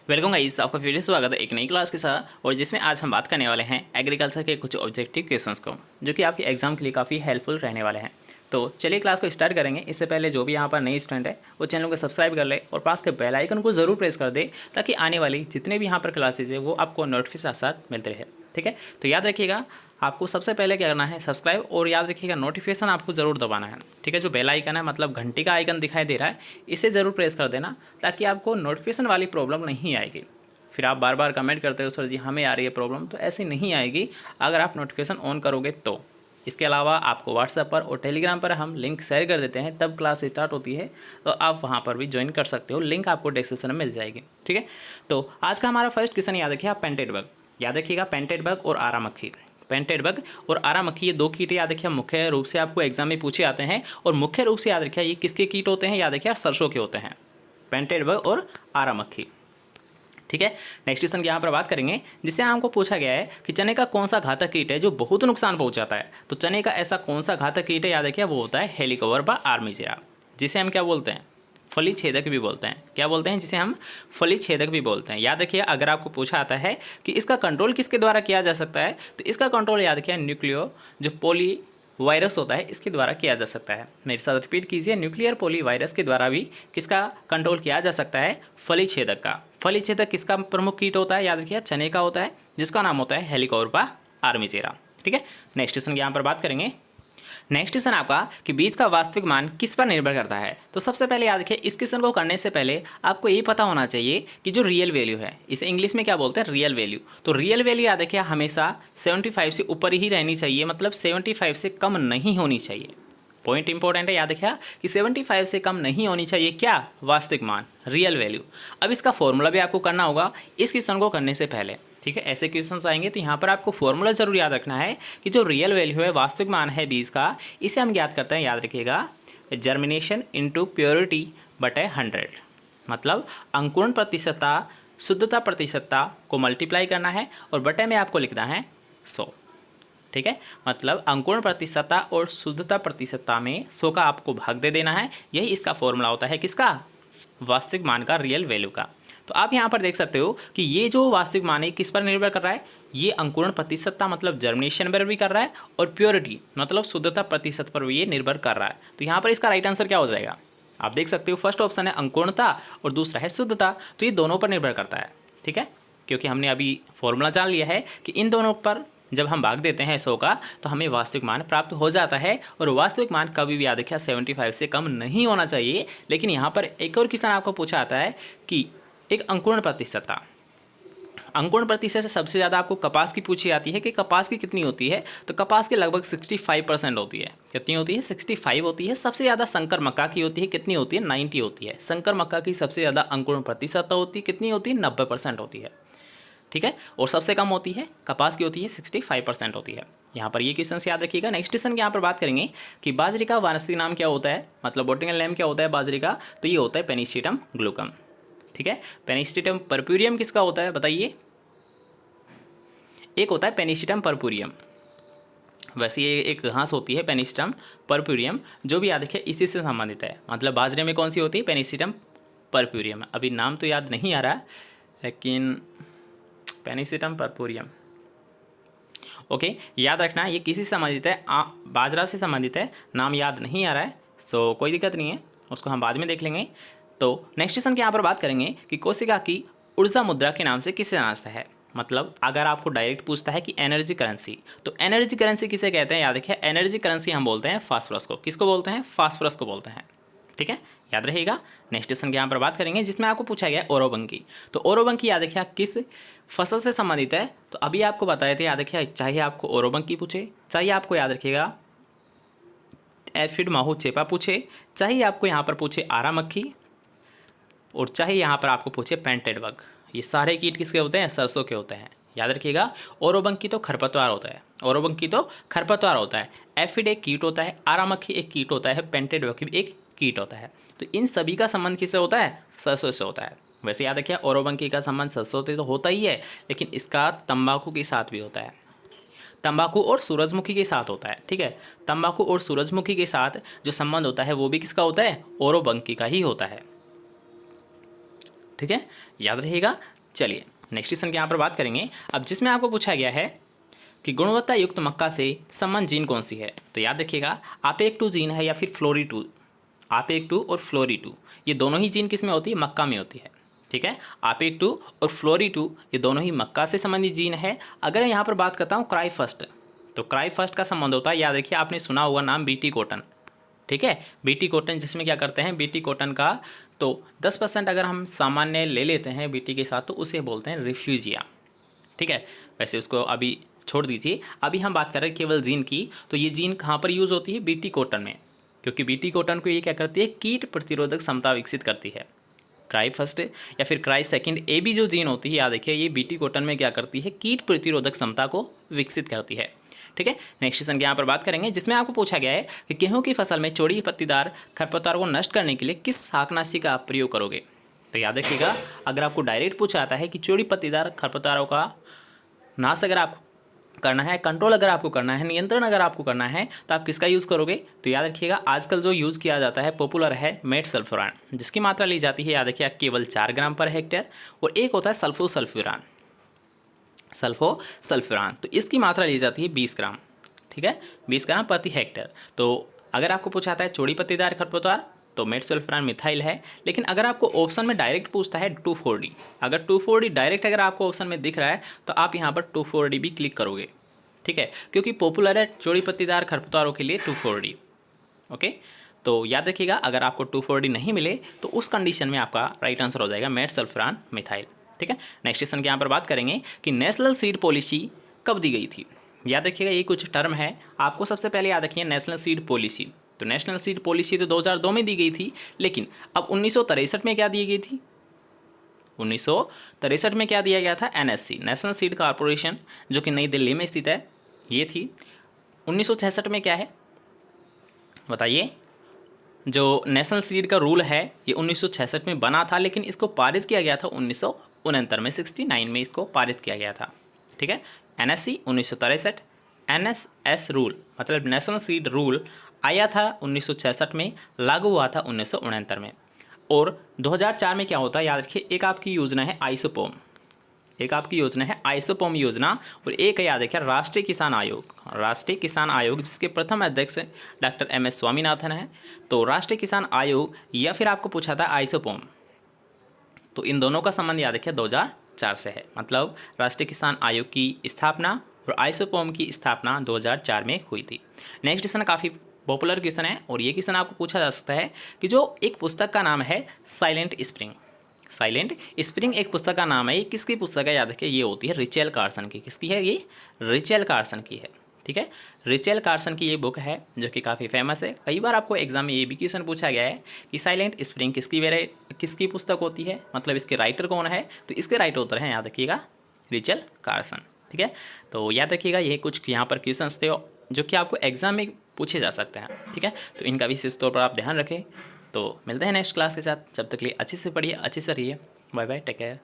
Welcome guys, आपका फिर से स्वागत है एक नई क्लास के साथ। और जिसमें आज हम बात करने वाले हैं एग्रीकल्चर के कुछ ऑब्जेक्टिव क्वेश्चंस को, जो कि आपके एग्जाम के लिए काफ़ी हेल्पफुल रहने वाले हैं। तो चलिए क्लास को स्टार्ट करेंगे। इससे पहले जो भी यहाँ पर नई स्टूडेंट है वो चैनल को सब्सक्राइब कर ले और पास के बेल आइकन को जरूर प्रेस कर दे, ताकि आने वाली जितने भी यहाँ पर क्लासेज है वो आपको नोटिफिकेशन साथ साथ मिलते रहे। ठीक है, तो याद रखिएगा आपको सबसे पहले क्या करना है, सब्सक्राइब, और याद रखिएगा नोटिफिकेशन आपको ज़रूर दबाना है। ठीक है, जो बेल आइकन है मतलब घंटी का आइकन दिखाई दे रहा है, इसे ज़रूर प्रेस कर देना, ताकि आपको नोटिफिकेशन वाली प्रॉब्लम नहीं आएगी। फिर आप बार बार कमेंट करते हो सर जी हमें आ रही है प्रॉब्लम, तो ऐसी नहीं आएगी अगर आप नोटिफिकेशन ऑन करोगे तो। इसके अलावा आपको व्हाट्सएप पर और टेलीग्राम पर हम लिंक शेयर कर देते हैं, तब क्लास स्टार्ट होती है तो आप वहाँ पर भी ज्वाइन कर सकते हो। लिंक आपको डिस्क्रिप्शन में मिल जाएगी। ठीक है, तो आज का हमारा फर्स्ट क्वेश्चन याद रखिए, आप पेंटेड बग याद रखिएगा। पेंटेड बग और आरा मक्खी, पेंटेड बग और आरा मक्खी, ये दो कीट याद रखिए मुख्य रूप से आपको एग्जाम में पूछे आते हैं। और मुख्य रूप से याद रखिए ये किसके कीट होते हैं, याद रखिए सरसों के होते हैं, पेंटेड बग और आरा मक्खी। ठीक है, नेक्स्ट क्वेश्चन की यहाँ पर बात करेंगे, जिससे हमको पूछा गया है कि चने का कौन सा घातक कीट है जो बहुत नुकसान पहुंचाता है। तो चने का ऐसा कौन सा घातक कीट है, याद रखिए वो होता है हेलिकोवर्पा आर्मीजेरा, जिसे हम क्या बोलते हैं, फली छेदक भी बोलते हैं। क्या बोलते हैं, जिसे हम फली छेदक भी बोलते हैं। याद रखिए अगर आपको पूछा आता है कि इसका कंट्रोल किसके द्वारा किया जा सकता है, तो इसका कंट्रोल याद रखिए न्यूक्लियो जो पोली वायरस होता है इसके द्वारा किया जा सकता है। मेरे साथ रिपीट कीजिए, न्यूक्लियर पोली वायरस के द्वारा भी किसका कंट्रोल किया जा सकता है, फली छेदक का। फली छेदक किसका प्रमुख कीट होता है, याद रखिए चने का होता है, जिसका नाम होता है हेलिकोवर्पा आर्मीजेरा। ठीक है, नेक्स्ट क्वेश्चन यहाँ पर बात करेंगे। नेक्स्ट क्वेश्चन आपका कि बीज का वास्तविक मान किस पर निर्भर करता है। तो सबसे पहले याद रखिए इस क्वेश्चन को करने से पहले आपको ये पता होना चाहिए कि जो रियल वैल्यू है, इसे इंग्लिश में क्या बोलते हैं, रियल वैल्यू। तो रियल वैल्यू याद रखिए हमेशा 75 से ऊपर ही रहनी चाहिए, मतलब 75 से कम नहीं होनी चाहिए। पॉइंट इंपॉर्टेंट है, याद रखिए कि 75 से कम नहीं होनी चाहिए क्या, वास्तविक मान, रियल वैल्यू। अब इसका फॉर्मूला भी आपको करना होगा इस क्वेश्चन को करने से पहले। ठीक है, ऐसे क्वेश्चंस आएंगे तो यहाँ पर आपको फॉर्मूला जरूर याद रखना है कि जो रियल वैल्यू है, वास्तविक मान है बीज का, इसे हम ज्ञात करते हैं, याद रखिएगा जर्मिनेशन इंटू प्योरिटी बटे 100। मतलब अंकुरण प्रतिशतता, शुद्धता प्रतिशतता को मल्टीप्लाई करना है और बटे में आपको लिखना है 100। ठीक है, मतलब अंकुरण प्रतिशतता और शुद्धता प्रतिशतता में 100 का आपको भाग दे देना है। यही इसका फॉर्मूला होता है किसका, वास्तविक मान का, रियल वैल्यू का। तो आप यहाँ पर देख सकते हो कि ये जो वास्तविक मान है किस पर निर्भर कर रहा है, ये अंकुरण प्रतिशतता मतलब जर्मिनेशन पर भी कर रहा है, और प्योरिटी मतलब शुद्धता प्रतिशत पर भी ये निर्भर कर रहा है। तो यहाँ पर इसका राइट आंसर क्या हो जाएगा, आप देख सकते हो फर्स्ट ऑप्शन है अंकुरणता और दूसरा है शुद्धता, तो ये दोनों पर निर्भर करता है। ठीक है, क्योंकि हमने अभी फॉर्मूला जान लिया है कि इन दोनों पर जब हम भाग देते हैं 100 का तो हमें वास्तविक मान प्राप्त हो जाता है। और वास्तविक मान कभी भी याद रखिए 75 से कम नहीं होना चाहिए। लेकिन यहाँ पर एक और क्वेश्चन आपको पूछा आता है कि एक अंकुरण प्रतिशतता, अंकुरण प्रतिशत से सबसे ज़्यादा आपको कपास की पूछी आती है कि कपास की कितनी होती है। तो कपास की लगभग 65% होती है। कितनी होती है, 65 होती है। सबसे ज़्यादा शंकर मक्का की होती है, कितनी होती है, 90 होती है। शंकर मक्का की सबसे ज़्यादा अंकुरण प्रतिशतता होती है, कितनी होती है, 90% होती है। ठीक है, और सबसे कम होती है कपास की होती है, 65% होती है। यहाँ पर ये क्वेश्चन याद रखिएगा। नेक्स्ट क्वेश्चन यहाँ पर बात करेंगे कि बाजरे का वानस्पतिक नाम क्या होता है, मतलब बोटेनिकल नेम क्या होता है बाजरे का, तो ये होता है पेनिसिटम ग्लूकम। ठीक है, पेनिसिटम परप्यूरियम किसका होता है बताइए, एक होता है पेनिसिटम परप्यूरियम। वैसे ये एक घास होती है पेनिसिटम परप्यूरियम, जो भी याद रखिए इसी से संबंधित है। मतलब बाजरे में कौन सी होती है, पेनिसिटम परप्यूरियम। अभी नाम तो याद नहीं आ रहा है, लेकिन पेनिसिटम परप्यूरियम, ओके, याद रखना ये किसी से संबंधित है, बाजरा से संबंधित है। नाम याद नहीं आ रहा है, सो कोई दिक्कत नहीं है, उसको हम बाद में देख लेंगे। तो नेक्स्ट क्वेश्चन के यहाँ पर बात करेंगे कि कोशिका की ऊर्जा मुद्रा के नाम से किसे जाना है। मतलब अगर आपको डायरेक्ट पूछता है कि एनर्जी करेंसी, तो एनर्जी करेंसी किसे कहते हैं, याद रखिए एनर्जी करेंसी हम बोलते हैं फास्फोरस को। किसको बोलते हैं, फास्फोरस को बोलते हैं। ठीक है, याद रहेगा। नेक्स्ट क्वेश्चन के यहाँ पर बात करेंगे जिसमें आपको पूछा गया ओरोबंकी। तो ओरोबंकी याद रखिए किस फसल से संबंधित है, तो अभी आपको बताए थे, याद रखिए चाहे आपको ओरोबंकी पूछे, चाहे आपको याद रखिएगा एफिड माहू चेपा पूछे, चाहे आपको यहाँ पर पूछे आरा मक्खी, और चाहे यहाँ पर आपको पूछे पेंटेड बग, ये सारे कीट किसके होते हैं, सरसों के होते हैं। याद रखिएगा ओरोबंकी तो खरपतवार होता है, ओरोबंकी तो खरपतवार होता है, एफिड एक कीट होता है, आरा मक्खी एक कीट होता है, पेंटेड बग भी एक कीट होता है। तो इन सभी का संबंध किससे होता है, सरसों से होता है। वैसे याद रखिए ओरोबंकी का संबंध सरसों से तो होता ही है, लेकिन इसका तंबाकू के साथ भी होता है, तंबाकू और सूरजमुखी के साथ होता है। ठीक है, तंबाकू और सूरजमुखी के साथ जो संबंध होता है वो भी किसका होता है, ओरोबंकी का ही होता है। ठीक है, याद रहेगा। चलिए नेक्स्ट क्वेश्चन की यहाँ पर बात करेंगे अब, जिसमें आपको पूछा गया है कि गुणवत्ता युक्त मक्का से संबंध जीन कौन सी है। तो याद रखिएगा, APEC2 जीन है या फिर फ्लोरी2। APEC2 और फ्लोरी2 ये दोनों ही जीन किस में होती है, मक्का में होती है। ठीक है, APEC2 और फ्लोरी2 ये दोनों ही मक्का से संबंधित जीन है। अगर यहाँ पर बात करता हूँ क्राइफर्स्ट, तो क्राइफर्स्ट का संबंध होता है, याद रखिए आपने सुना हुआ नाम बीटी कॉटन। ठीक है, बीटी कॉटन, जिसमें क्या करते हैं बीटी कॉटन का तो 10% अगर हम सामान्य ले लेते हैं बीटी के साथ तो उसे बोलते हैं रिफ्यूजिया। ठीक है, वैसे उसको अभी छोड़ दीजिए, अभी हम बात कर रहे हैं केवल जीन की। तो ये जीन कहाँ पर यूज़ होती है, बीटी कॉटन में, क्योंकि बीटी कॉटन को ये क्या करती है, कीट प्रतिरोधक क्षमता विकसित करती है। क्राई फर्स्ट या फिर क्राई सेकंड ए भी जो जीन होती है, याद रखिए ये बीटी कॉटन में क्या करती है, कीट प्रतिरोधक क्षमता को विकसित करती है। ठीक है, नेक्स्ट क्वेश्चन की यहाँ पर बात करेंगे, जिसमें आपको पूछा गया है कि गेहूं की फसल में चौड़ी पत्तीदार खरपतवार को नष्ट करने के लिए किस शाकनाशी का आप प्रयोग करोगे। तो याद रखिएगा, अगर आपको डायरेक्ट पूछा जाता है कि चौड़ी पत्तीदार खरपतवारों का नाश अगर आप करना है, कंट्रोल अगर आपको करना है, नियंत्रण अगर आपको करना है, तो आप किसका यूज़ करोगे। तो याद रखिएगा, आजकल जो यूज़ किया जाता है पॉपुलर है मेटसल्फ्यूरान, जिसकी मात्रा ली जाती है याद रखिए केवल 4 ग्राम पर हेक्टेयर, और एक होता है सल्फोसल्फ्यूरान, तो इसकी मात्रा ली जाती है 20 ग्राम। ठीक है, 20 ग्राम प्रति हेक्टेयर। तो अगर आपको पूछा जाता है चौड़ी पत्तीदार खरपतवार तो मेटसल्फ्यूरान मिथाइल है। लेकिन अगर आपको ऑप्शन में डायरेक्ट पूछता है 2,4-D, अगर 2,4-D डायरेक्ट अगर आपको ऑप्शन में दिख रहा है तो आप यहाँ पर 2,4-D भी क्लिक करोगे। ठीक है, क्योंकि पॉपुलर है चौड़ी पत्तीदार खरपतवारों के लिए 2,4-D। ओके, तो याद रखिएगा, अगर आपको 2,4-D नहीं मिले तो उस कंडीशन में आपका राइट आंसर हो जाएगा मेटसल्फ्यूरान मिथाइल। ठीक है, नेक्स्ट क्वेश्चन की यहाँ पर बात करेंगे कि नेशनल सीड पॉलिसी कब दी गई थी। याद रखिएगा, ये कुछ टर्म है, आपको सबसे पहले याद रखिए नेशनल सीड पॉलिसी। तो नेशनल सीड पॉलिसी तो 2002 में दी गई थी, लेकिन अब 1963 में क्या दी गई थी, 1963 में क्या दिया गया था, NSC नेशनल सीड कॉर्पोरेशन, जो कि नई दिल्ली में स्थित है, ये थी। 1966 में क्या है बताइए, जो नेशनल सीड का रूल है ये 1966 में बना था, लेकिन इसको पारित किया गया था 1969 में, 69 में इसको पारित किया गया था। ठीक है, NSC 1963, NSS रूल मतलब नेशनल सीड रूल आया था 1966 में, लागू हुआ था 1969 में। और 2004 में क्या होता है, याद रखिए, एक आपकी योजना है आइसोपोम, योजना, और एक है याद रखिए राष्ट्रीय किसान आयोग, जिसके प्रथम अध्यक्ष डॉक्टर MS स्वामीनाथन है। तो राष्ट्रीय किसान आयोग या फिर आपको पूछा था आइसोपोम, तो इन दोनों का संबंध याद रखिए 2004 से है, मतलब राष्ट्रीय किसान आयोग की स्थापना और आइसोपोम की स्थापना 2004 में हुई थी। नेक्स्ट क्वेश्चन काफ़ी पॉपुलर क्वेश्चन है, और ये क्वेश्चन आपको पूछा जा सकता है कि जो एक पुस्तक का नाम है साइलेंट स्प्रिंग एक पुस्तक का नाम है, ये किसकी पुस्तक है, याद रखिए ये होती है रिचेल कार्सन की। किसकी है ये, रिचेल कार्सन की है। ठीक है, रिचेल कार्सन की ये बुक है जो कि काफ़ी फेमस है। कई बार आपको एग्जाम में ये भी क्वेश्चन पूछा गया है कि साइलेंट स्प्रिंग किसकी पुस्तक होती है, मतलब इसके राइटर कौन है। तो इसके राइटर उत्तर हैं याद रखिएगा रिचेल कार्सन। ठीक है, तो याद रखिएगा ये कुछ यहाँ पर क्वेश्चंस थे जो कि आपको एग्जाम में पूछे जा सकते हैं। ठीक है, तो इनका विशेष तौर पर आप ध्यान रखें। तो मिलते हैं नेक्स्ट क्लास के साथ, जब तक के लिए अच्छे से पढ़िए, अच्छे से रहिए। Bye bye, take care.